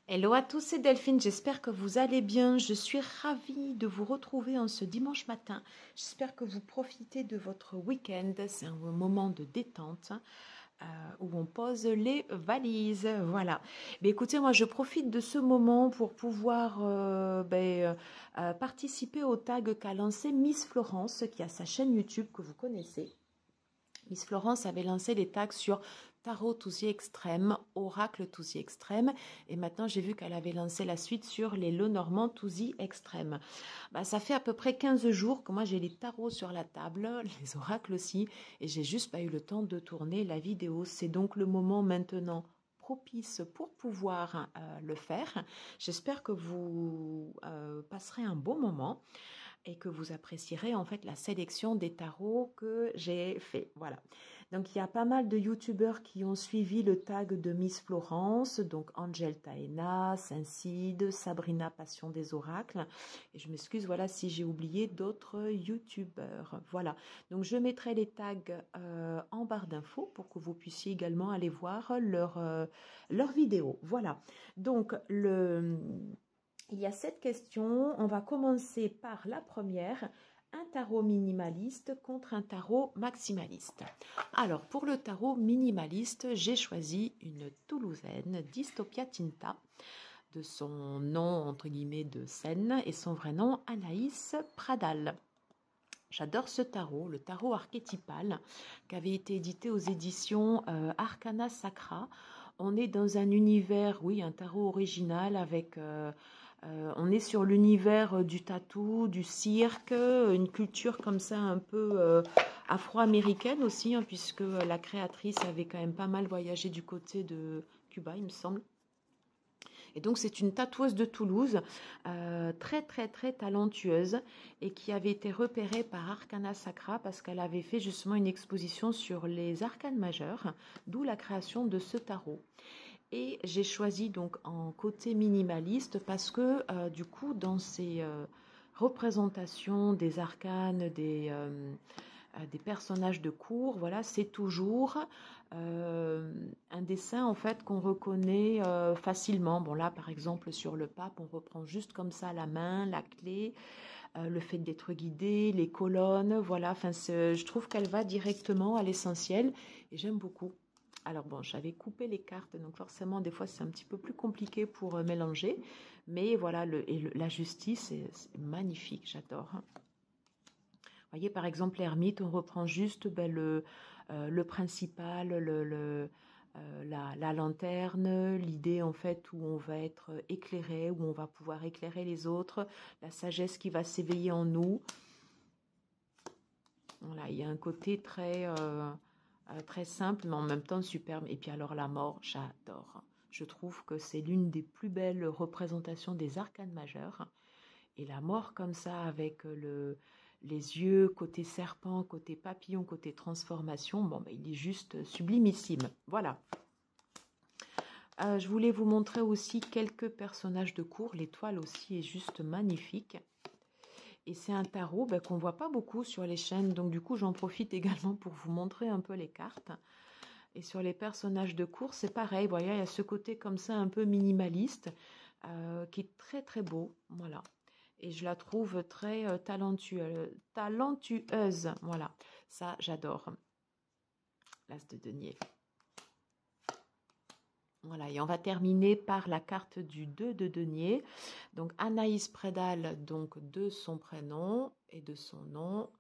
Hello à tous, c'est Delphine, j'espère que vous allez bien. Je suis ravie de vous retrouver en ce dimanche matin. J'espère que vous profitez de votre week-end. C'est un moment de détente où on pose les valises. Voilà. Mais écoutez, moi je profite de ce moment pour pouvoir participer au tag qu'a lancé Miss Florence, qui a sa chaîne YouTube que vous connaissez. Miss Florence avait lancé des tags sur Tarot Tousier Extrême, Oracle Tousier Extrême, et maintenant j'ai vu qu'elle avait lancé la suite sur les Lenormand Tousier Extrême. Ça fait à peu près 15 jours que moi j'ai les tarots sur la table, les oracles aussi, et j'ai juste pas eu le temps de tourner la vidéo. C'est donc le moment maintenant propice pour pouvoir le faire. J'espère que vous passerez un bon moment et que vous apprécierez en fait la sélection des tarots que j'ai fait. Voilà. Donc il y a pas mal de youtubeurs qui ont suivi le tag de Miss Florence, donc Angel Taena, Saint-Cide, Sabrina Passion des Oracles. Et je m'excuse voilà si j'ai oublié d'autres youtubeurs. Voilà. Donc je mettrai les tags en barre d'infos pour que vous puissiez également aller voir leur vidéo. Voilà. Donc il y a 7 questions. On va commencer par la première. Un tarot minimaliste contre un tarot maximaliste. Alors, pour le tarot minimaliste, j'ai choisi une Toulousaine, Dystopia Tinta, de son nom, entre guillemets, de scène, et son vrai nom, Anaïs Pradal. J'adore ce tarot, le tarot archétypal, qui avait été édité aux éditions Arcana Sacra. On est dans un univers, oui, un tarot original avec... on est sur l'univers du tatou, du cirque, une culture comme ça un peu afro-américaine aussi, hein, puisque la créatrice avait quand même pas mal voyagé du côté de Cuba, il me semble. Et donc c'est une tatoueuse de Toulouse, très talentueuse, et qui avait été repérée par Arcana Sacra parce qu'elle avait fait justement une exposition sur les arcanes majeurs, d'où la création de ce tarot. Et j'ai choisi donc en côté minimaliste parce que du coup dans ces représentations des arcanes, des personnages de cour, voilà, c'est toujours un dessin en fait qu'on reconnaît facilement. Bon là par exemple sur le pape, on reprend juste comme ça la main, la clé, le fait d'être guidé, les colonnes, voilà, enfin je trouve qu'elle va directement à l'essentiel et j'aime beaucoup. Alors bon, j'avais coupé les cartes, donc forcément des fois c'est un petit peu plus compliqué pour mélanger, mais voilà, la justice c'est magnifique, j'adore. Vous voyez, par exemple, l'ermite, on reprend juste le principal, la lanterne, l'idée en fait où on va être éclairé, où on va pouvoir éclairer les autres, la sagesse qui va s'éveiller en nous. Voilà, il y a un côté très simple, mais en même temps superbe. Et puis alors la mort, j'adore. Je trouve que c'est l'une des plus belles représentations des arcanes majeurs. Et la mort comme ça, avec les yeux, côté serpent, côté papillon, côté transformation, bon, il est juste sublimissime. Voilà. Je voulais vous montrer aussi quelques personnages de cour. L'étoile aussi est juste magnifique. Et c'est un tarot qu'on ne voit pas beaucoup sur les chaînes. Donc du coup, j'en profite également pour vous montrer un peu les cartes. Et sur les personnages de cour, c'est pareil. Vous voyez, il y a ce côté comme ça un peu minimaliste qui est très beau. Voilà. Et je la trouve très talentueuse. Voilà, ça j'adore. L'As de denier. Voilà, et on va terminer par la carte du 2 de denier. Donc Anaïs Prédal, donc de son prénom et de son nom.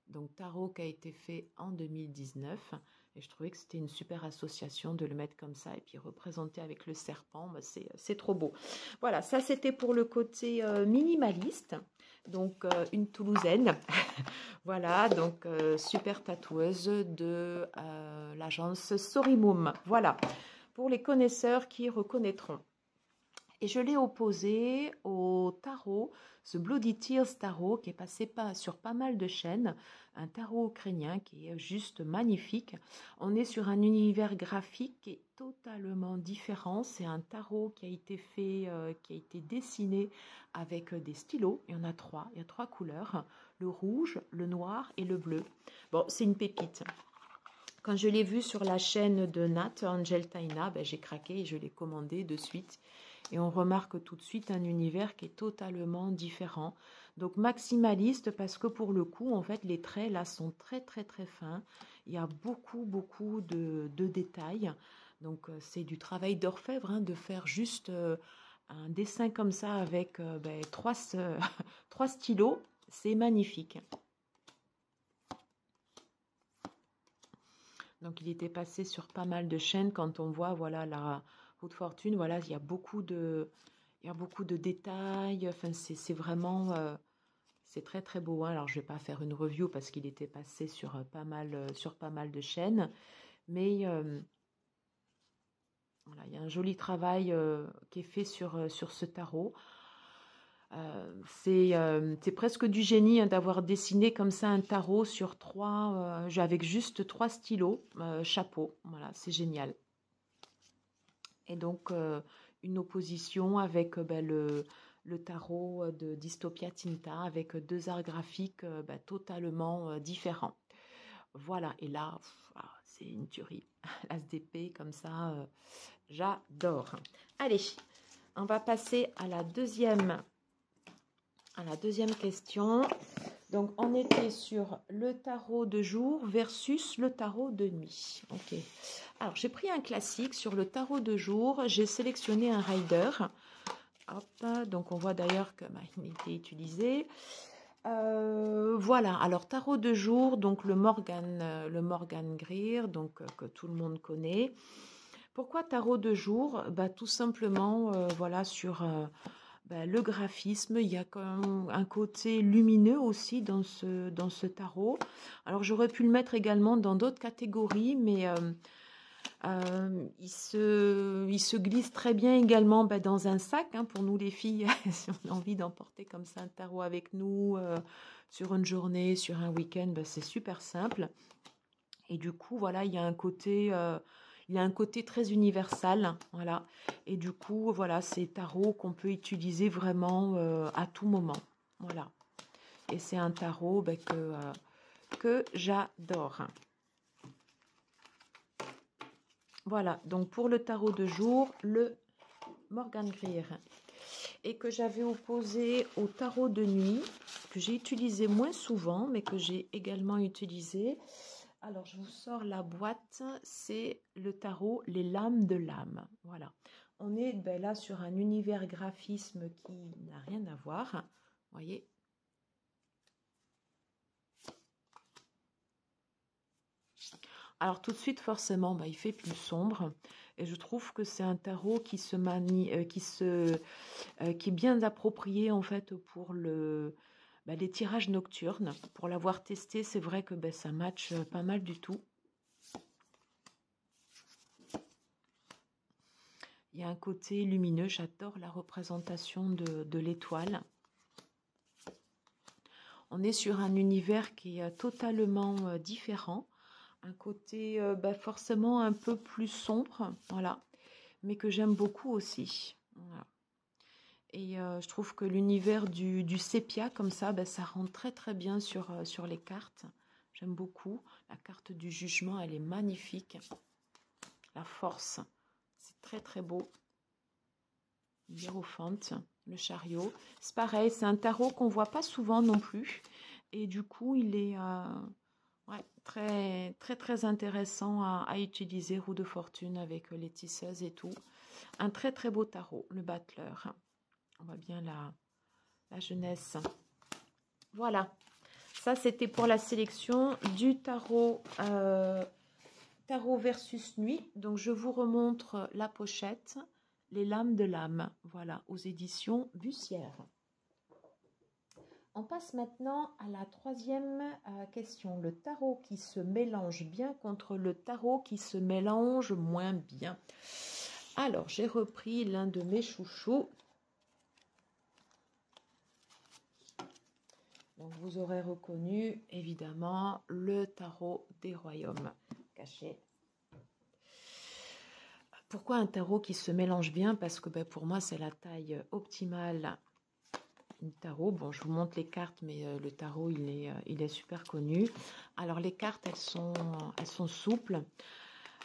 Donc tarot qui a été fait en 2019. Et je trouvais que c'était une super association de le mettre comme ça et puis représenter avec le serpent. C'est trop beau. Voilà, ça c'était pour le côté minimaliste. Donc une Toulousaine. Voilà, donc super tatoueuse de l'agence Sorimoum. Voilà, pour les connaisseurs qui reconnaîtront. Et je l'ai opposé au tarot, ce Bloody Tears tarot qui est passé sur pas mal de chaînes, un tarot ukrainien qui est juste magnifique. On est sur un univers graphique qui est totalement différent. C'est un tarot qui a été fait, qui a été dessiné avec des stylos. Il y en a 3, il y a 3 couleurs, le rouge, le noir et le bleu. Bon, c'est une pépite. Quand je l'ai vu sur la chaîne de Nat, Angel Taina, j'ai craqué et je l'ai commandé de suite. Et on remarque tout de suite un univers qui est totalement différent. Donc maximaliste parce que pour le coup, en fait, les traits là sont très très très fins. Il y a beaucoup de détails. Donc c'est du travail d'orfèvre, hein, de faire juste un dessin comme ça avec trois stylos. C'est magnifique. Donc il était passé sur pas mal de chaînes. Quand on voit voilà la roue de fortune, voilà, il y a beaucoup de détails. Enfin, c'est vraiment c'est très très beau, hein. Alors je vais pas faire une review parce qu'il était passé sur pas mal de chaînes, mais voilà, il y a un joli travail qui est fait sur ce tarot. C'est presque du génie, hein, d'avoir dessiné comme ça un tarot sur avec juste 3 stylos, chapeau. Voilà, c'est génial. Et donc une opposition avec le tarot de Dystopia Tinta avec 2 arts graphiques totalement différents. Voilà, et là, c'est une tuerie. L'as d'épée comme ça, j'adore. Allez, on va passer à la deuxième question. Donc, on était sur le tarot de jour versus le tarot de nuit. Ok. Alors, j'ai pris un classique sur le tarot de jour. J'ai sélectionné un rider. Hop, donc on voit d'ailleurs que il a été utilisé. Voilà, alors tarot de jour, donc le Morgan Greer, donc que tout le monde connaît. Pourquoi tarot de jour? Tout simplement, voilà, sur le graphisme, il y a quand même un côté lumineux aussi dans ce tarot. Alors j'aurais pu le mettre également dans d'autres catégories, mais il se glisse très bien également dans un sac, hein, pour nous les filles, si on a envie d'emporter comme ça un tarot avec nous sur une journée, sur un week-end, c'est super simple. Et du coup, voilà, il y a un côté très universel, voilà. Et du coup, voilà, c'est tarot qu'on peut utiliser vraiment à tout moment, voilà. Et c'est un tarot que j'adore. Voilà, donc pour le tarot de jour, le Morgan Greer, et que j'avais opposé au tarot de nuit, que j'ai utilisé moins souvent, mais que j'ai également utilisé. Alors, je vous sors la boîte, c'est le tarot Les Lames de l'âme. Voilà, on est là sur un univers graphisme qui n'a rien à voir, vous voyez. Alors tout de suite, forcément, il fait plus sombre. Et je trouve que c'est un tarot qui est bien approprié en fait pour les tirages nocturnes. Pour l'avoir testé, c'est vrai que ça match pas mal du tout. Il y a un côté lumineux. J'adore la représentation de l'étoile. On est sur un univers qui est totalement différent. Un côté forcément un peu plus sombre, voilà, mais que j'aime beaucoup aussi. Voilà. Et je trouve que l'univers du sépia, comme ça, ça rend très très bien sur les cartes. J'aime beaucoup. La carte du jugement, elle est magnifique. La force, c'est très très beau. Hiérophante, le chariot. C'est pareil, c'est un tarot qu'on ne voit pas souvent non plus. Et du coup, il est très très très intéressant à utiliser, roue de fortune avec les tisseuses et tout. Un très très beau tarot, le battleur. On voit bien la jeunesse. Voilà, ça c'était pour la sélection du tarot tarot versus nuit. Donc je vous remontre la pochette, Les Lames de l'âme, voilà, aux éditions Bussière. On passe maintenant à la troisième question. Le tarot qui se mélange bien contre le tarot qui se mélange moins bien. Alors, j'ai repris l'un de mes chouchous. Donc, vous aurez reconnu, évidemment, le tarot des royaumes caché. Pourquoi un tarot qui se mélange bien? Parce que pour moi, c'est la taille optimale du tarot. Bon, je vous montre les cartes, mais le tarot, il est super connu. Alors, les cartes, elles sont souples.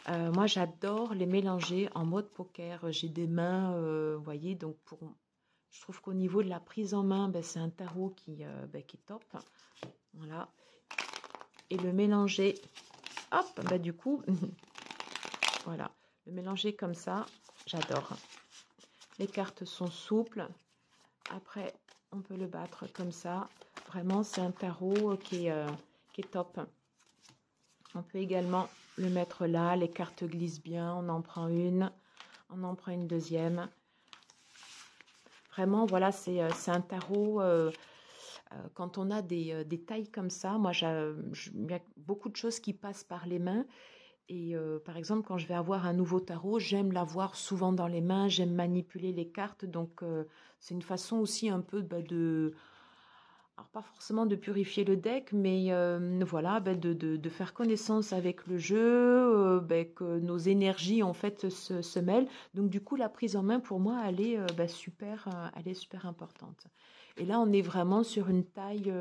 Moi, j'adore les mélanger en mode poker. J'ai des mains, vous voyez, donc je trouve qu'au niveau de la prise en main, ben, c'est un tarot qui est top. Voilà. Et le mélanger, hop, ben, du coup, voilà, le mélanger comme ça, j'adore. Les cartes sont souples. Après, on peut le battre comme ça. Vraiment, c'est un tarot qui est top. On peut également le mettre là. Les cartes glissent bien. On en prend une. On en prend une deuxième. Vraiment, voilà, c'est un tarot. Quand on a des tailles comme ça, moi, il y a beaucoup de choses qui passent par les mains. Et par exemple, quand je vais avoir un nouveau tarot, j'aime l'avoir souvent dans les mains, j'aime manipuler les cartes. Donc, c'est une façon aussi un peu alors pas forcément de purifier le deck, mais voilà, de faire connaissance avec le jeu, que nos énergies en fait se mêlent. Donc du coup, la prise en main pour moi, elle est super importante. Et là, on est vraiment sur une taille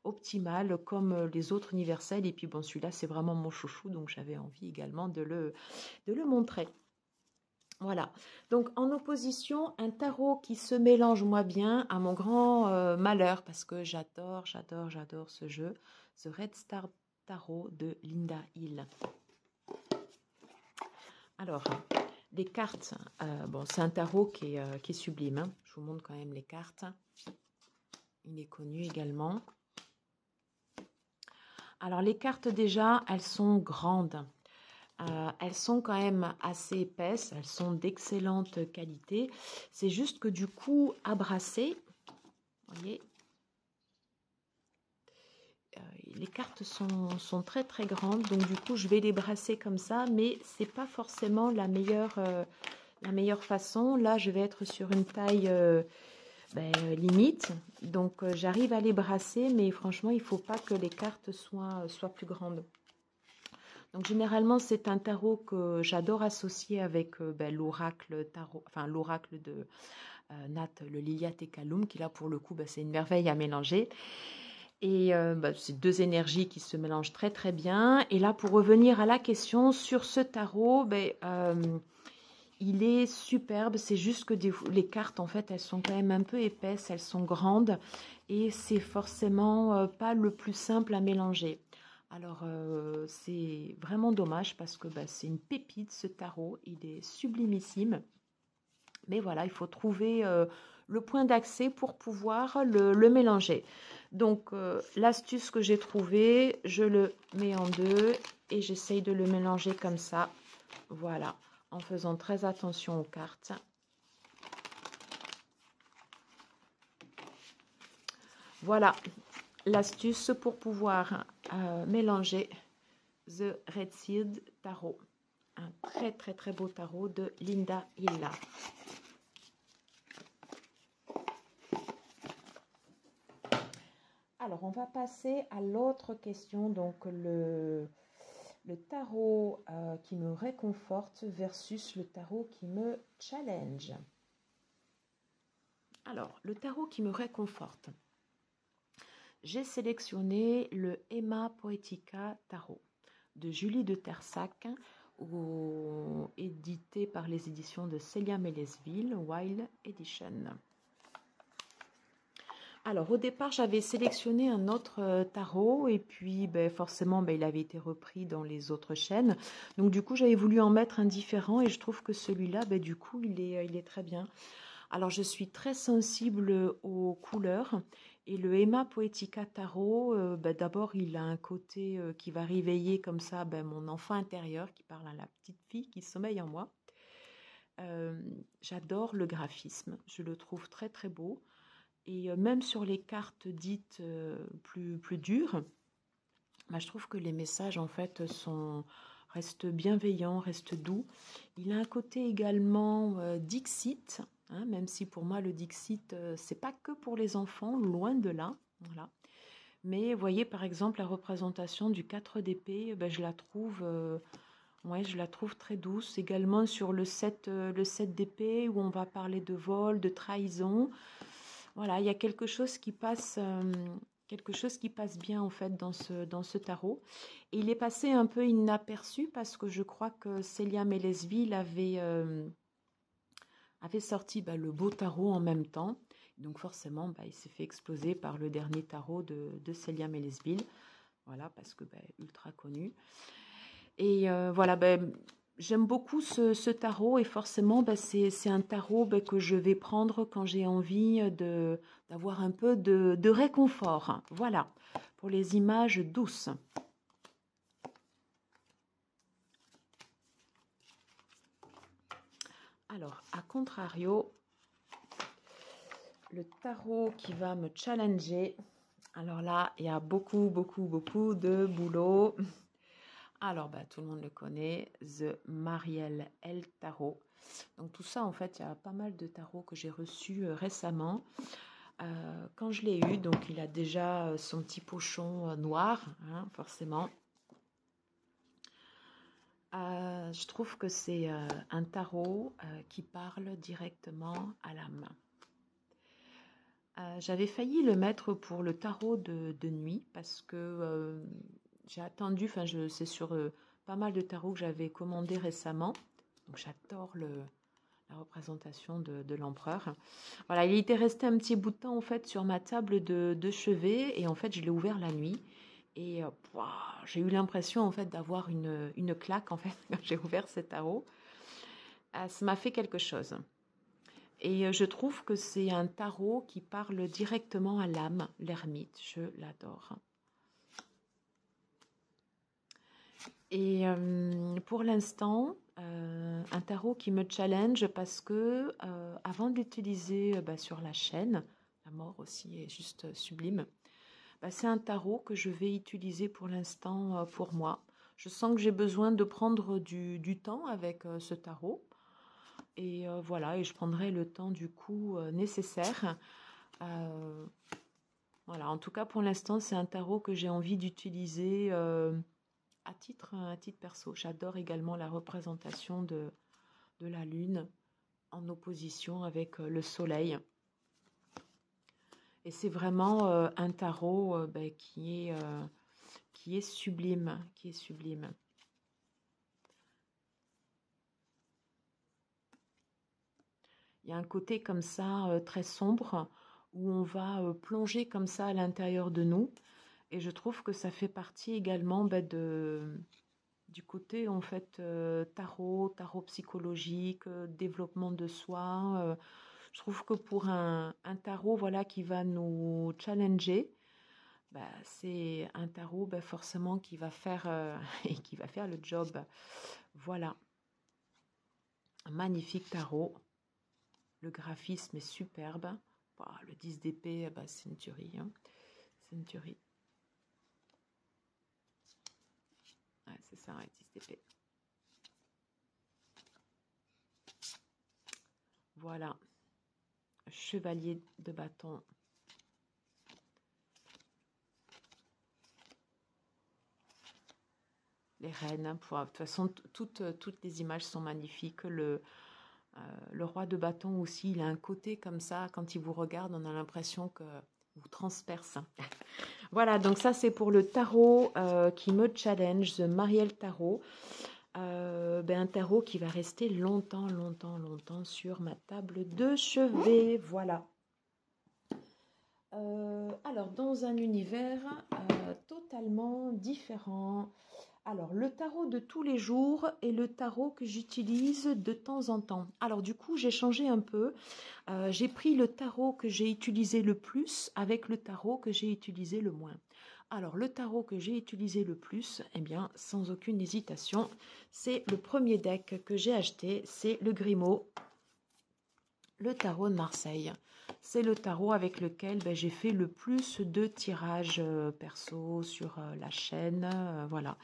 optimale comme les autres universels. Et puis bon, celui-là, c'est vraiment mon chouchou, donc j'avais envie également de le montrer. Voilà, donc en opposition, un tarot qui se mélange moi bien à mon grand malheur, parce que j'adore ce jeu, The Red Star Tarot de Linda Hill. Alors, les cartes, bon, c'est un tarot qui est sublime, hein. Je vous montre quand même les cartes. Il est connu également. Alors, les cartes déjà, elles sont grandes. Elles sont quand même assez épaisses, elles sont d'excellente qualité. C'est juste que du coup, à brasser, vous voyez, les cartes sont très très grandes, donc du coup, je vais les brasser comme ça, mais c'est pas forcément la meilleure façon. Là, je vais être sur une taille limite, donc j'arrive à les brasser, mais franchement, il faut pas que les cartes soient plus grandes. Donc généralement, c'est un tarot que j'adore associer avec l'oracle tarot, enfin l'oracle de Nat, le Lilia Tekaloum, qui là pour le coup, c'est une merveille à mélanger. Et c'est deux énergies qui se mélangent très très bien. Et là, pour revenir à la question sur ce tarot, il est superbe. C'est juste que les cartes, en fait, elles sont quand même un peu épaisses, elles sont grandes, et c'est forcément pas le plus simple à mélanger. Alors, c'est vraiment dommage parce que c'est une pépite ce tarot, il est sublimissime. Mais voilà, il faut trouver le point d'accès pour pouvoir le mélanger. Donc, l'astuce que j'ai trouvée, je le mets en deux et j'essaye de le mélanger comme ça. Voilà, en faisant très attention aux cartes. Voilà l'astuce pour pouvoir mélanger The Red Seed Tarot. Un très très très beau tarot de Linda Hill. Alors, on va passer à l'autre question, donc le tarot qui me réconforte versus le tarot qui me challenge. Alors, le tarot qui me réconforte. J'ai sélectionné le Emma Poetica Tarot de Julie de Tersac, édité par les éditions de Célia Mélesville, Wild Edition. Alors, au départ, j'avais sélectionné un autre tarot et puis forcément, il avait été repris dans les autres chaînes. Donc, du coup, j'avais voulu en mettre un différent et je trouve que celui-là, du coup, il est très bien. Alors, je suis très sensible aux couleurs et le Emma Poetica Tarot, d'abord, il a un côté qui va réveiller comme ça mon enfant intérieur qui parle à la petite fille qui sommeille en moi. J'adore le graphisme, je le trouve très très beau. Et même sur les cartes dites plus dures, je trouve que les messages en fait restent bienveillants, restent doux. Il a un côté également Dixit, hein, même si pour moi le Dixit, c'est pas que pour les enfants, loin de là. Voilà. Mais vous voyez par exemple la représentation du 4 d'épée, je la trouve... je la trouve très douce. Également sur le 7 d'épée où on va parler de vol, de trahison. Voilà, il y a quelque chose qui passe quelque chose qui passe bien en fait dans ce tarot. Et il est passé un peu inaperçu parce que je crois que Célia Mélesville avait sorti le beau tarot en même temps. Donc forcément, il s'est fait exploser par le dernier tarot de Célia Mélesville. Voilà, parce que ultra connu. Et voilà, j'aime beaucoup ce tarot et forcément, c'est un tarot que je vais prendre quand j'ai envie d'avoir un peu de réconfort. Voilà, pour les images douces. Alors, à contrario, le tarot qui va me challenger. Alors là, il y a beaucoup de boulot. Alors, tout le monde le connaît, The Marielle L Tarot. Donc tout ça, en fait, il y a pas mal de tarots que j'ai reçus récemment. Quand je l'ai eu, donc il a déjà son petit pochon noir, hein, forcément. Je trouve que c'est un tarot qui parle directement à la main. J'avais failli le mettre pour le tarot de nuit parce que j'ai attendu, c'est sur pas mal de tarots que j'avais commandé récemment. Donc j'adore la représentation de l'empereur. Voilà, il était resté un petit bout de temps en fait sur ma table de chevet et en fait je l'ai ouvert la nuit. Et j'ai eu l'impression en fait d'avoir une claque en fait quand j'ai ouvert ce tarot. Ça m'a fait quelque chose. Et je trouve que c'est un tarot qui parle directement à l'âme, l'ermite. Je l'adore. Et pour l'instant, un tarot qui me challenge parce que avant d'utiliser sur la chaîne, la mort aussi est juste sublime, c'est un tarot que je vais utiliser pour l'instant pour moi. Je sens que j'ai besoin de prendre du temps avec ce tarot. Et voilà, et je prendrai le temps du coup nécessaire. Voilà, en tout cas pour l'instant, c'est un tarot que j'ai envie d'utiliser à titre perso. J'adore également la représentation de la lune en opposition avec le soleil. Et c'est vraiment un tarot qui est sublime, Il y a un côté comme ça très sombre où on va plonger comme ça à l'intérieur de nous. Et je trouve que ça fait partie également du côté en fait tarot psychologique, développement de soi. Je trouve que pour un tarot voilà qui va nous challenger, c'est un tarot forcément qui va faire et qui va faire le job. Voilà, un magnifique tarot. Le graphisme est superbe. Le 10 d'épée, c'est une tuerie. Hein. C'est une tuerie. Ouais, c'est ça, 10 d'épée. Voilà. Chevalier de bâton. Les reines. De toute façon, toutes les images sont magnifiques. Le roi de bâton aussi, il a un côté comme ça. Quand il vous regarde, on a l'impression que vous transperce. Voilà, donc ça c'est pour le tarot qui me challenge, The Marielle Tarot. Un tarot qui va rester longtemps sur ma table de chevet. Voilà. Alors, dans un univers totalement différent. Alors, le tarot de tous les jours est le tarot que j'utilise de temps en temps. Alors, du coup, j'ai changé un peu. J'ai pris le tarot que j'ai utilisé le plus avec le tarot que j'ai utilisé le moins. Alors, le tarot que j'ai utilisé le plus, eh bien, sans aucune hésitation, c'est le premier deck que j'ai acheté, c'est le Grimaud, le tarot de Marseille. C'est le tarot avec lequel j'ai fait le plus de tirages perso sur la chaîne, voilà.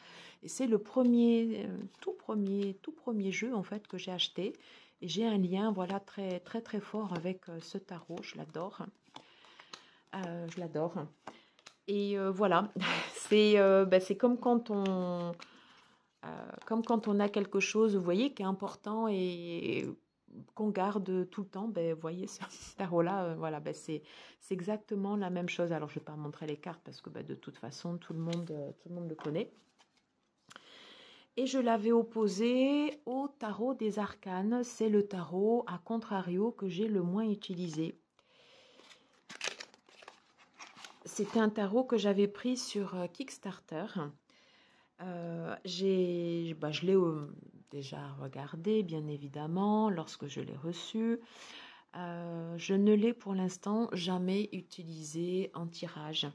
Et c'est le premier, tout premier jeu en fait que j'ai acheté. Et j'ai un lien, voilà, très fort avec ce tarot. Je l'adore. Je l'adore. Et voilà, c'est comme quand on a quelque chose, vous voyez, qui est important et qu'on garde tout le temps. Ben, vous voyez, ce tarot-là, voilà, ben, c'est exactement la même chose. Alors, je ne vais pas montrer les cartes parce que ben, de toute façon, tout le monde le connaît. Et je l'avais opposé au tarot des arcanes. C'est le tarot, à contrario, que j'ai le moins utilisé. C'était un tarot que j'avais pris sur Kickstarter. Je l'ai déjà regardé, bien évidemment, lorsque je l'ai reçu. Je ne l'ai pour l'instant jamais utilisé en tirage.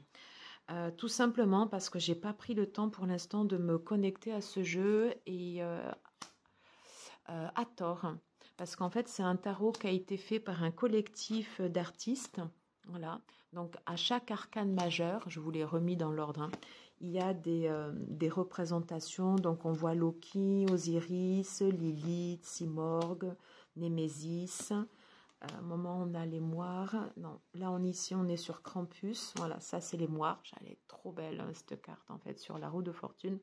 Tout simplement parce que j'ai pas pris le temps pour l'instant de me connecter à ce jeu et à tort. Parce qu'en fait, c'est un tarot qui a été fait par un collectif d'artistes. Voilà. Donc, à chaque arcane majeur, je vous l'ai remis dans l'ordre, hein, il y a des représentations. Donc, on voit Loki, Osiris, Lilith, Simorgh, Némésis. À un moment, on a les moires. Non, là, ici, on est sur Krampus. Voilà, ça, c'est les moires. Elle est trop belle, hein, cette carte, en fait, sur la roue de fortune.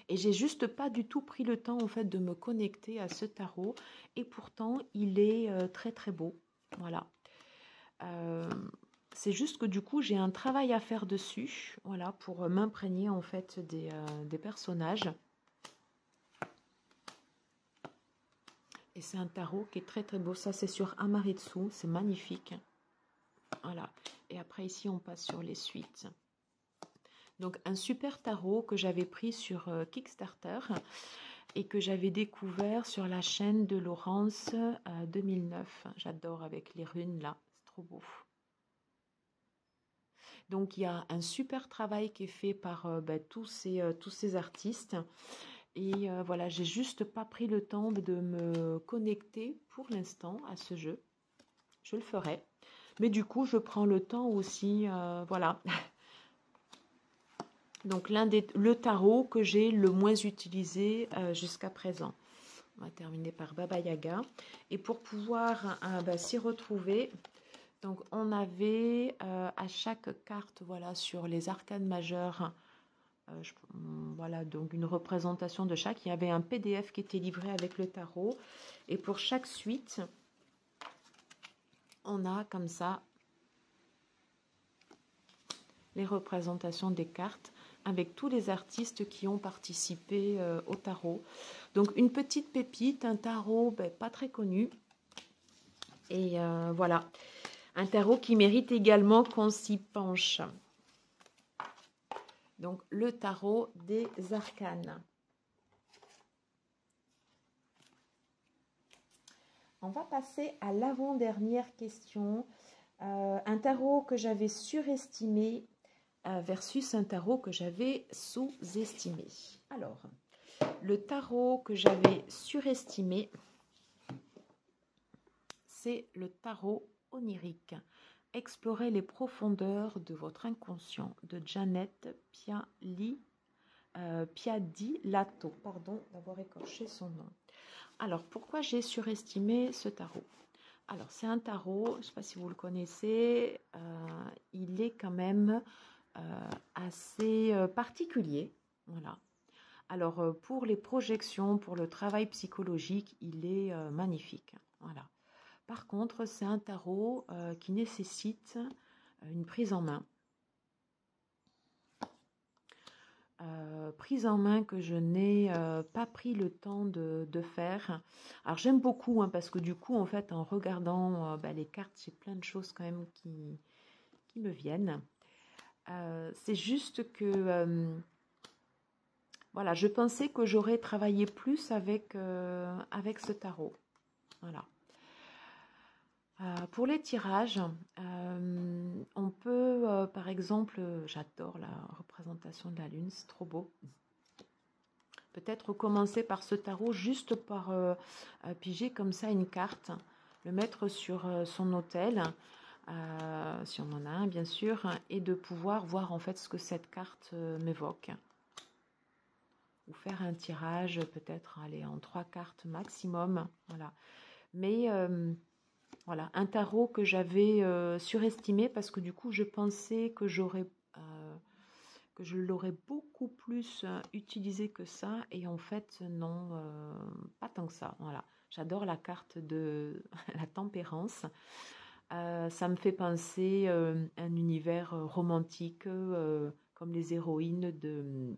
Et j'ai juste pas du tout pris le temps, en fait, de me connecter à ce tarot. Et pourtant, il est très, très beau. Voilà. C'est juste que du coup, j'ai un travail à faire dessus. Voilà, pour m'imprégner, en fait, des personnages. Et c'est un tarot qui est très très beau. Ça, c'est sur Amaritsu. C'est magnifique. Voilà. Et après, ici, on passe sur les suites. Donc, un super tarot que j'avais pris sur Kickstarter et que j'avais découvert sur la chaîne de Laurence 2009. J'adore avec les runes là. C'est trop beau. Donc, il y a un super travail qui est fait par tous ces artistes. Et voilà, j'ai juste pas pris le temps de me connecter pour l'instant à ce jeu. Je le ferai. Mais du coup, je prends le temps aussi, voilà. Donc, le tarot que j'ai le moins utilisé jusqu'à présent. On va terminer par Baba Yaga. Et pour pouvoir s'y retrouver, donc on avait à chaque carte, voilà, sur les arcanes majeures, voilà, donc une représentation de chaque. Il y avait un PDF qui était livré avec le tarot. Et pour chaque suite, on a comme ça les représentations des cartes avec tous les artistes qui ont participé au tarot. Donc une petite pépite, un tarot pas très connu. Et voilà, un tarot qui mérite également qu'on s'y penche. Donc le tarot des arcanes. On va passer à l'avant-dernière question. Un tarot que j'avais surestimé versus un tarot que j'avais sous-estimé. Alors, le tarot que j'avais surestimé, c'est le tarot onirique. Explorez les profondeurs de votre inconscient de Janet Piadilato. Pardon d'avoir écorché son nom. Alors, pourquoi j'ai surestimé ce tarot? Alors, c'est un tarot, je ne sais pas si vous le connaissez, il est quand même assez particulier. Voilà. Alors, pour les projections, pour le travail psychologique, il est magnifique. Voilà. Par contre, c'est un tarot qui nécessite une prise en main. Prise en main que je n'ai pas pris le temps de faire. Alors, j'aime beaucoup, hein, parce que du coup, en fait, en regardant les cartes, j'ai plein de choses quand même qui me viennent. C'est juste que... voilà, je pensais que j'aurais travaillé plus avec ce tarot. Voilà. Pour les tirages, on peut, par exemple, j'adore la représentation de la lune, c'est trop beau. Peut-être commencer par ce tarot, juste par piger comme ça une carte, le mettre sur son autel, si on en a un bien sûr, et de pouvoir voir en fait ce que cette carte m'évoque. Ou faire un tirage, peut-être aller en 3 cartes maximum, voilà. Mais voilà, un tarot que j'avais surestimé parce que du coup je pensais que je l'aurais beaucoup plus utilisé que ça, et en fait non, pas tant que ça, voilà. J'adore la carte de la tempérance. Ça me fait penser un univers romantique comme les héroïnes de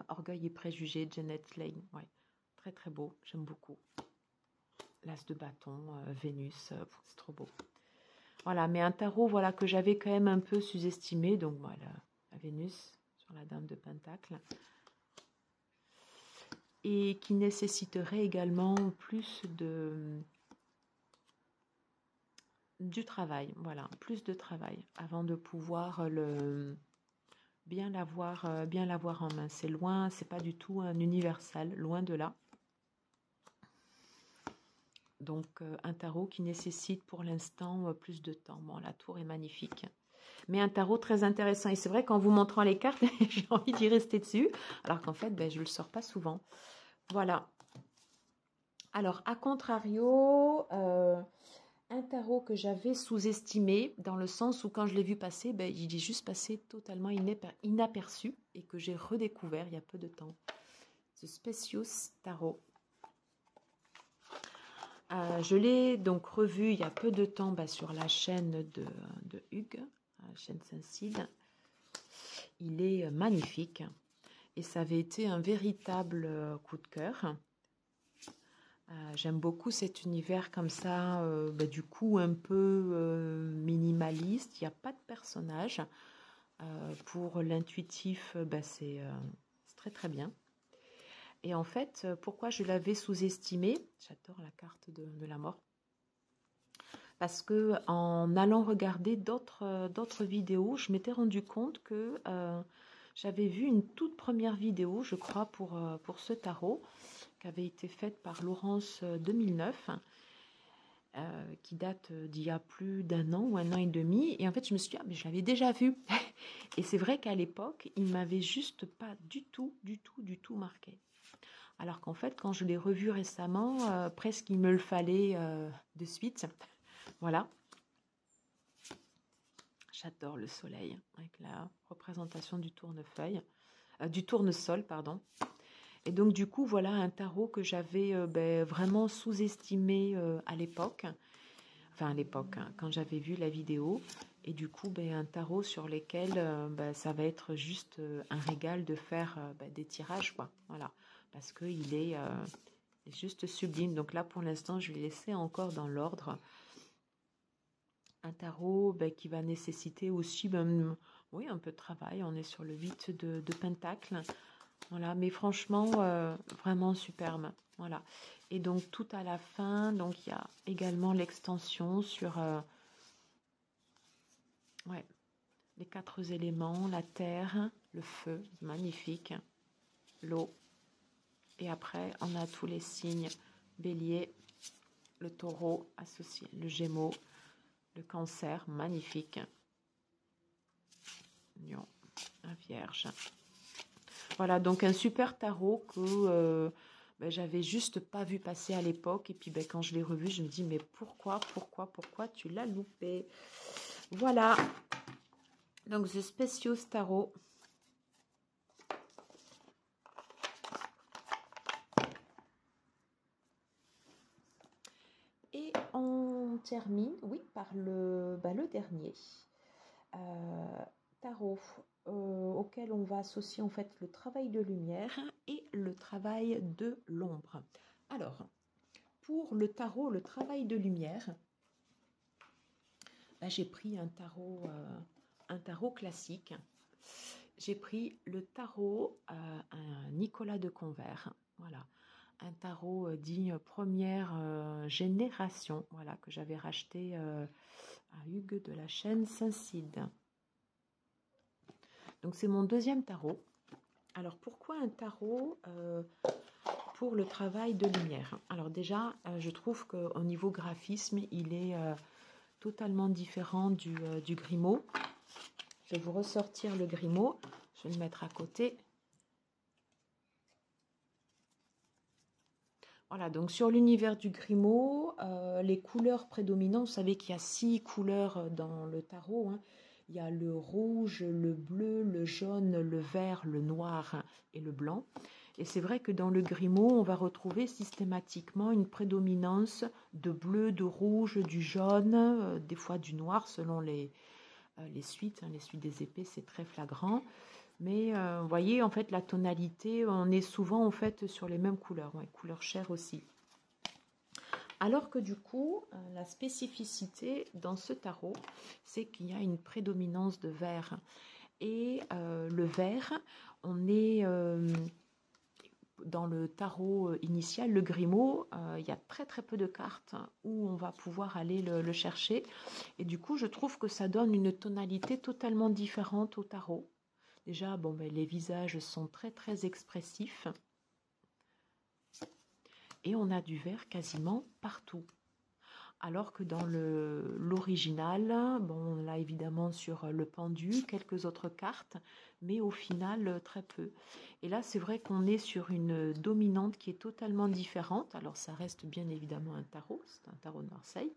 Orgueil et préjugés, Janet Lane. Ouais, très très beau, j'aime beaucoup. L'as de bâton, Vénus, c'est trop beau. Voilà, mais un tarot voilà, que j'avais quand même un peu sous-estimé. Donc voilà, la Vénus sur la Dame de Pentacle. Et qui nécessiterait également plus du travail. Voilà, plus de travail avant de pouvoir bien l'avoir en main. C'est loin, c'est pas du tout un universel, loin de là. Donc un tarot qui nécessite pour l'instant plus de temps. Bon, la tour est magnifique. Mais un tarot très intéressant. Et c'est vrai qu'en vous montrant les cartes, j'ai envie d'y rester dessus. Alors qu'en fait, je ne le sors pas souvent. Voilà. Alors, à contrario, un tarot que j'avais sous-estimé, dans le sens où quand je l'ai vu passer, il est juste passé totalement inaperçu et que j'ai redécouvert il y a peu de temps. The Specious Tarot. Je l'ai donc revu il y a peu de temps sur la chaîne de Hugues, la chaîne Saint-Cide. Il est magnifique et ça avait été un véritable coup de cœur. J'aime beaucoup cet univers comme ça, du coup un peu minimaliste. Il n'y a pas de personnage. Pour l'intuitif, c'est très très bien. Et en fait, pourquoi je l'avais sous-estimé? J'adore la carte de la mort. Parce que en allant regarder d'autres vidéos, je m'étais rendu compte que j'avais vu une toute première vidéo, je crois, pour ce tarot, qui avait été faite par Laurence 2009, qui date d'il y a plus d'un an ou un an et demi. Et en fait, je me suis dit, mais je l'avais déjà vu. Et c'est vrai qu'à l'époque, il ne m'avait juste pas du tout marqué. Alors qu'en fait, quand je l'ai revu récemment, presque il me le fallait de suite. Voilà. J'adore le soleil avec la représentation du tournefeuille, du tournesol, pardon. Et donc du coup, voilà un tarot que j'avais vraiment sous-estimé à l'époque. Enfin à l'époque, hein, quand j'avais vu la vidéo. Et du coup, un tarot sur lequel ça va être juste un régal de faire des tirages, quoi. Voilà, parce qu'il est juste sublime. Donc là, pour l'instant, je vais laisser encore dans l'ordre. Un tarot qui va nécessiter aussi oui, un peu de travail. On est sur le 8 de Pentacle. Voilà, mais franchement, vraiment superbe. Voilà. Et donc, tout à la fin, donc il y a également l'extension sur les 4 éléments, la terre, le feu, magnifique, l'eau. Et après, on a tous les signes, bélier, le taureau associé, le gémeaux, le cancer, magnifique. Lion, la vierge. Voilà, donc un super tarot que j'avais juste pas vu passer à l'époque. Et puis quand je l'ai revu, je me dis, mais pourquoi tu l'as loupé? Voilà. Donc, The Specious Tarot. Et on termine, oui, par le dernier. Tarot auquel on va associer en fait le travail de lumière et le travail de l'ombre. Alors, pour le tarot, le travail de lumière, j'ai pris un tarot classique. J'ai pris le tarot un Nicolas de Convert. Voilà, un tarot dit première génération, voilà, que j'avais racheté à Hugues de la chaîne Saint-Cide. Donc c'est mon deuxième tarot. Alors pourquoi un tarot pour le travail de lumière? Alors déjà, je trouve qu'au niveau graphisme, il est totalement différent du Grimaud. Je vais vous ressortir le Grimaud. Je vais le mettre à côté. Voilà, donc sur l'univers du Grimaud, les couleurs prédominantes, vous savez qu'il y a 6 couleurs dans le tarot, hein. Il y a le rouge, le bleu, le jaune, le vert, le noir et le blanc. Et c'est vrai que dans le Grimaud, on va retrouver systématiquement une prédominance de bleu, de rouge, du jaune, des fois du noir selon les suites. Les suites des épées, c'est très flagrant. Mais vous voyez, en fait, la tonalité, on est souvent en fait sur les mêmes couleurs, couleur chair aussi. Alors que du coup, la spécificité dans ce tarot, c'est qu'il y a une prédominance de vert. Et le vert, on est dans le tarot initial, le Grimaud, il y a très très peu de cartes où on va pouvoir aller le chercher. Et du coup, je trouve que ça donne une tonalité totalement différente au tarot. Déjà, bon, ben, les visages sont très très expressifs. Et on a du vert quasiment partout. Alors que dans l'original, bon, on l'a évidemment sur le pendu, quelques autres cartes, mais au final, très peu. Et là, c'est vrai qu'on est sur une dominante qui est totalement différente. Alors, ça reste bien évidemment un tarot, c'est un tarot de Marseille.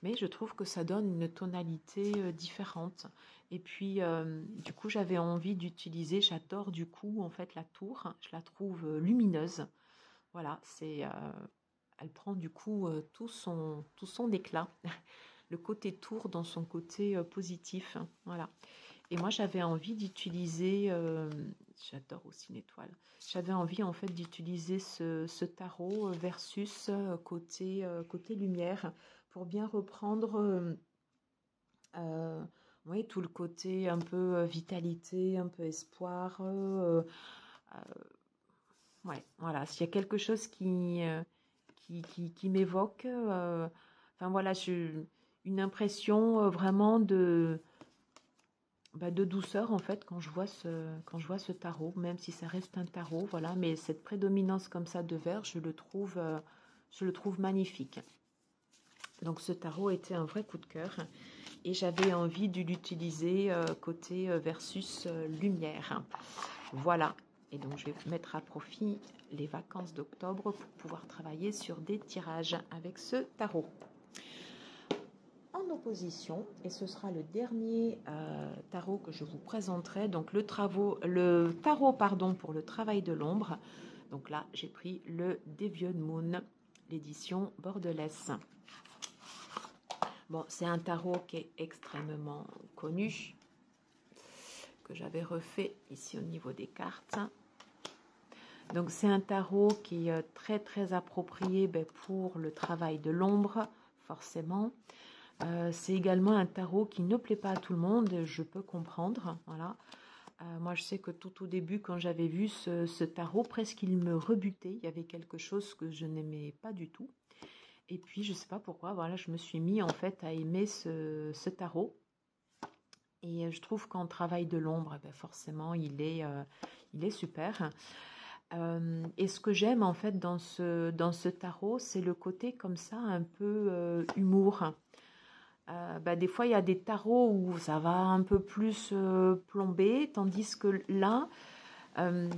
Mais je trouve que ça donne une tonalité différente. Et puis, du coup, j'avais envie d'utiliser, j'adore du coup, en fait, la tour. Je la trouve lumineuse. Voilà, elle prend du coup tout son éclat. Le côté tour dans son côté positif. Voilà. Et moi, j'avais envie d'utiliser, j'adore aussi l'étoile, j'avais envie en fait d'utiliser ce tarot versus côté lumière pour bien reprendre oui, tout le côté un peu vitalité, un peu espoir. Ouais, voilà, s'il y a quelque chose qui m'évoque, enfin voilà, une impression vraiment de douceur en fait quand je vois ce tarot, même si ça reste un tarot, voilà, mais cette prédominance comme ça de vert, je le trouve magnifique. Donc ce tarot était un vrai coup de cœur et j'avais envie de l'utiliser côté versus lumière. Voilà, et donc je vais mettre à profit les vacances d'octobre pour pouvoir travailler sur des tirages avec ce tarot. En opposition, et ce sera le dernier tarot que je vous présenterai, donc le tarot pour le travail de l'ombre. Donc là, j'ai pris le Deviant Moon, l'édition bordelaise. Bon, c'est un tarot qui est extrêmement connu, que j'avais refait ici au niveau des cartes. Donc c'est un tarot qui est très très approprié pour le travail de l'ombre, forcément. C'est également un tarot qui ne plaît pas à tout le monde, je peux comprendre. Voilà. Moi, je sais que tout au début, quand j'avais vu ce tarot, presque il me rebutait. Il y avait quelque chose que je n'aimais pas du tout. Et puis, je ne sais pas pourquoi, voilà, je me suis mis en fait à aimer ce tarot. Et je trouve qu'en travail de l'ombre, forcément, il est super. Et ce que j'aime en fait dans ce tarot, c'est le côté comme ça, un peu humour. Des fois, il y a des tarots où ça va un peu plus plomber, tandis que là, vous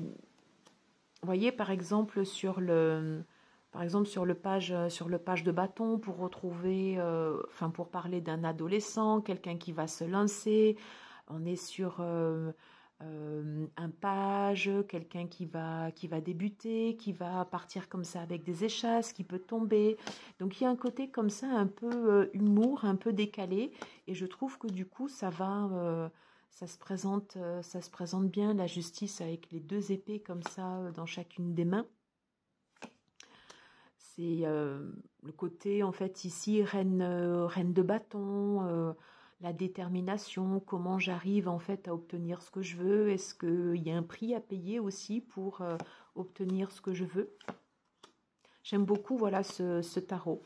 voyez, par exemple, sur le page de bâton, pour retrouver, pour parler d'un adolescent, quelqu'un qui va se lancer, on est sur un page, quelqu'un qui va débuter, qui va partir comme ça avec des échasses, qui peut tomber. Donc il y a un côté comme ça un peu humour, un peu décalé, et je trouve que du coup ça se présente bien, la justice avec les deux épées comme ça dans chacune des mains. C'est le côté en fait ici reine de bâton, la détermination, comment j'arrive en fait à obtenir ce que je veux, est-ce qu'il y a un prix à payer aussi pour obtenir ce que je veux. J'aime beaucoup voilà ce tarot.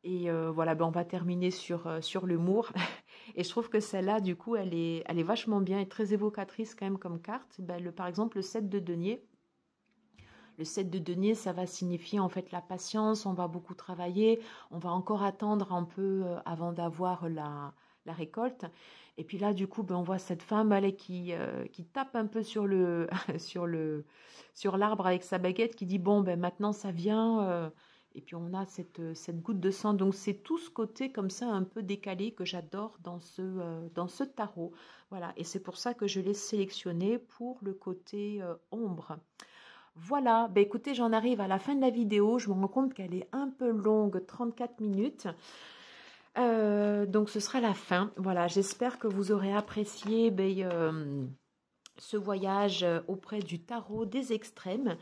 Et voilà, on va terminer sur l'humour. Et je trouve que celle-là, du coup, elle est vachement bien et très évocatrice quand même comme carte. Par exemple, le 7 de denier. Le 7 de denier, ça va signifier en fait la patience, on va beaucoup travailler, on va encore attendre un peu avant d'avoir la récolte. Et puis là, du coup, on voit cette femme qui tape un peu sur l'arbre avec sa baguette, qui dit bon, maintenant ça vient. Et puis on a cette goutte de sang. Donc c'est tout ce côté comme ça un peu décalé que j'adore dans ce tarot. Voilà, et c'est pour ça que je l'ai sélectionné pour le côté ombre. Voilà, bah écoutez, j'en arrive à la fin de la vidéo. Je me rends compte qu'elle est un peu longue, 34 minutes. Donc ce sera la fin. Voilà, j'espère que vous aurez apprécié ce voyage auprès du tarot des extrêmes.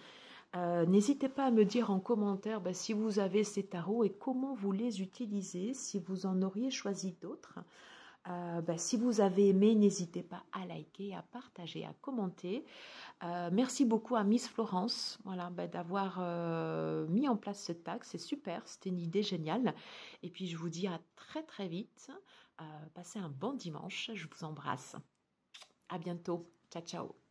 N'hésitez pas à me dire en commentaire si vous avez ces tarots et comment vous les utilisez, si vous en auriez choisi d'autres. Si vous avez aimé, n'hésitez pas à liker, à partager, à commenter. Merci beaucoup à Miss Florence d'avoir mis en place ce tag. C'est super, c'était une idée géniale. Et puis je vous dis à très très vite. Passez un bon dimanche. Je vous embrasse. À bientôt. Ciao, ciao.